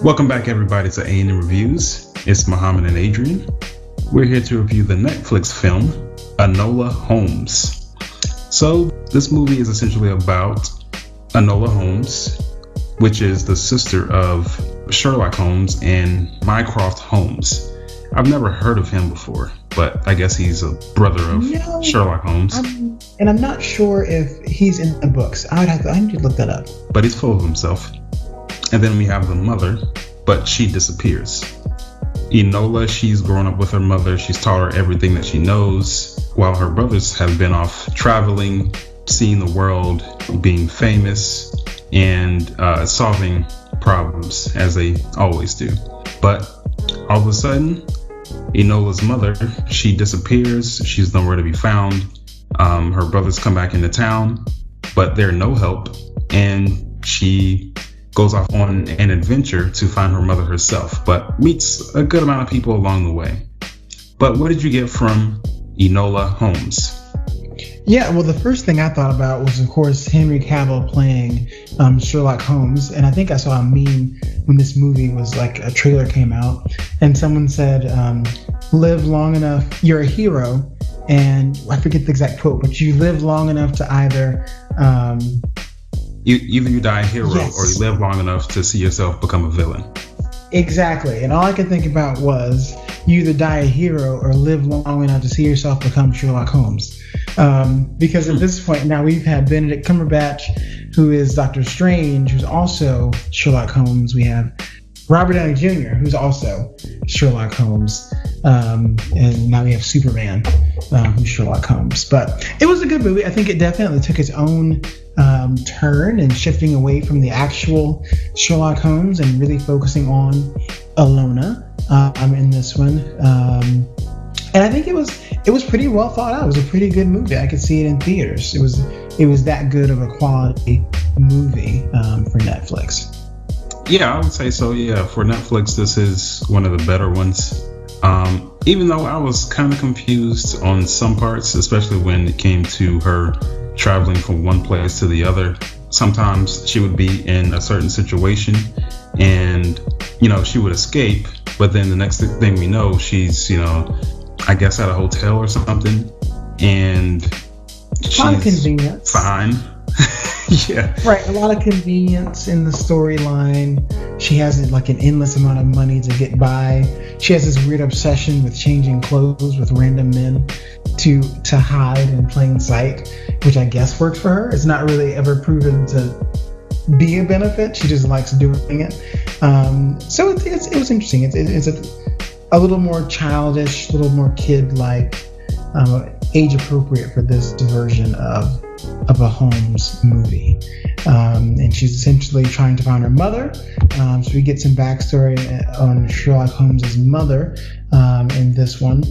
Welcome back, everybody, to A&M Reviews. It's Muhammad and Adrian. We're here to review the Netflix film, Enola Holmes. So, this movie is essentially about Enola Holmes, which is the sister of Sherlock Holmes and Mycroft Holmes. I've never heard of him before, but I guess he's a brother of Sherlock Holmes. I'm not sure if he's in the books. I need to look that up. But he's full of himself. And then we have the mother, but she disappears. Enola, she's grown up with her mother. She's taught her everything that she knows, while her brothers have been off traveling, seeing the world, being famous, and solving problems, as they always do. But all of a sudden, Enola's mother, she disappears. She's nowhere to be found. Her brothers come back into town, but they're no help, and she goes off on an adventure to find her mother herself, but meets a good amount of people along the way. But what did you get from Enola Holmes? Yeah, well, the first thing I thought about was, of course, Henry Cavill playing Sherlock Holmes. And I think I saw a meme when this movie was like a trailer came out, and someone said, live long enough, you're a hero. And I forget the exact quote, but you live long enough to either... Either you die a hero, yes, or you live long enough to see yourself become a villain. Exactly. And all I could think about was you either die a hero or live long enough to see yourself become Sherlock Holmes. Because at this point now we've had Benedict Cumberbatch, who is Doctor Strange, who's also Sherlock Holmes. We have Robert Downey Jr., who's also Sherlock Holmes. And now we have Superman, who's Sherlock Holmes. But it was a good movie. I think it definitely took its own turn and shifting away from the actual Sherlock Holmes and really focusing on Ilona in this one. And I think it was pretty well thought out. It was a pretty good movie. I could see it in theaters. It was that good of a quality movie for Netflix. Yeah, I would say so. Yeah, for Netflix, this is one of the better ones. Even though I was kind of confused on some parts, especially when it came to her traveling from one place to the other. Sometimes she would be in a certain situation and, she would escape. But then the next thing we know, she's, I guess at a hotel or something. And she's a lot of convenience. Fine. Yeah. Right. A lot of convenience in the storyline. She has like an endless amount of money to get by. She has this weird obsession with changing clothes with random men to hide in plain sight, which I guess works for her. It's not really ever proven to be a benefit. She just likes doing it. So it was interesting. It's a little more childish, a little more kid-like, age appropriate for this version of a Holmes movie. And she's essentially trying to find her mother. So we get some backstory on Sherlock Holmes' mother in this one.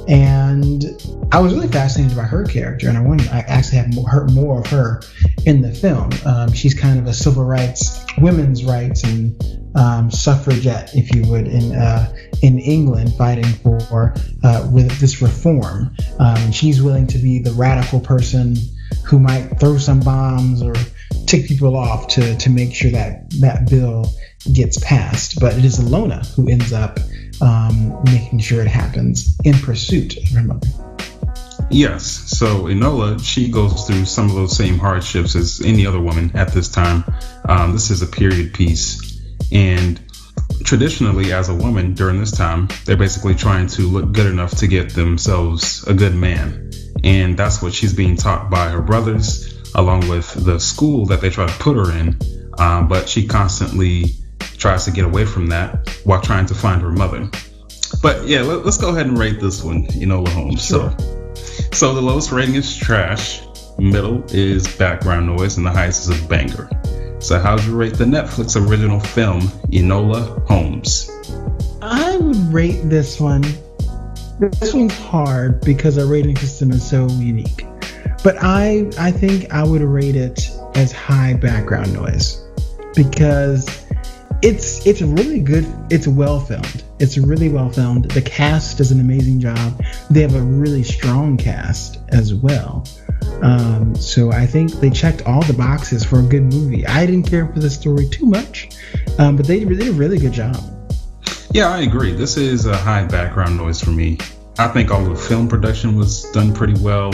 And I was really fascinated by her character, and I actually have more of her in the film. She's kind of a civil rights, women's rights, and suffragette, if you would, in England, fighting for with this reform. She's willing to be the radical person who might throw some bombs or tick people off to make sure that bill gets passed. But it is Ilona who ends up making sure it happens in pursuit of her mother. Yes. So Enola, she goes through some of those same hardships as any other woman at this time. This is a period piece. And traditionally, as a woman during this time, they're basically trying to look good enough to get themselves a good man. And that's what she's being taught by her brothers, along with the school that they try to put her in. But she constantly tries to get away from that while trying to find her mother. But yeah, let's go ahead and rate this one, Enola Holmes. Sure. So the lowest rating is trash, middle is background noise, and the highest is a banger. So how would you rate the Netflix original film, Enola Holmes? I would rate this one. This one's hard because our rating system is so unique. But I think I would rate it as high background noise because it's really good. It's well filmed. It's really well filmed. The cast does an amazing job. They have a really strong cast as well. So I think they checked all the boxes for a good movie. I didn't care for the story too much, but they did a really good job. Yeah, I agree. This is a high background noise for me. I think all of the film production was done pretty well.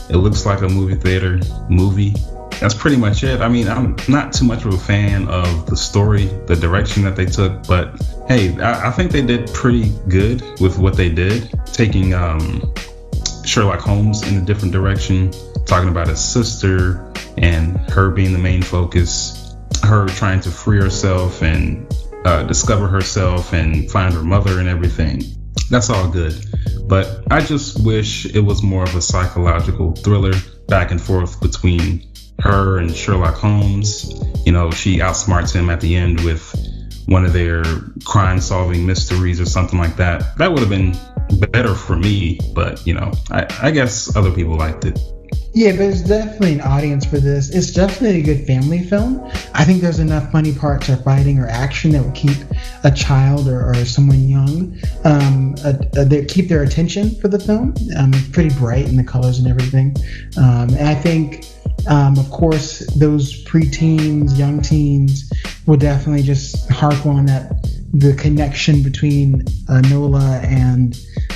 It looks like a movie theater movie. That's pretty much it. I mean, I'm not too much of a fan of the story, the direction that they took, but hey, I think they did pretty good with what they did, taking Sherlock Holmes in a different direction, talking about his sister and her being the main focus, her trying to free herself and discover herself and find her mother and everything. That's all good. But I just wish it was more of a psychological thriller back and forth between her and Sherlock Holmes. You know, she outsmarts him at the end with one of their crime-solving mysteries or something like that. That would have been better for me, but, you know, I guess other people liked it. Yeah, there's definitely an audience for this. It's definitely a good family film. I think there's enough funny parts or fighting or action that will keep a child or someone young, they keep their attention for the film. It's pretty bright in the colors and everything. And I think, of course, those preteens, young teens will definitely just harp on the connection between Enola and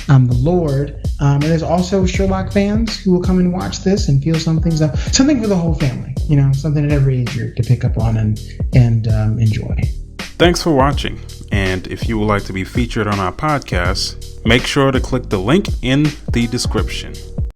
the Lord. And there's also Sherlock fans who will come and watch this and feel something for the whole family, you know, something at every age group to pick up on and enjoy. Thanks for watching. And if you would like to be featured on our podcast, make sure to click the link in the description.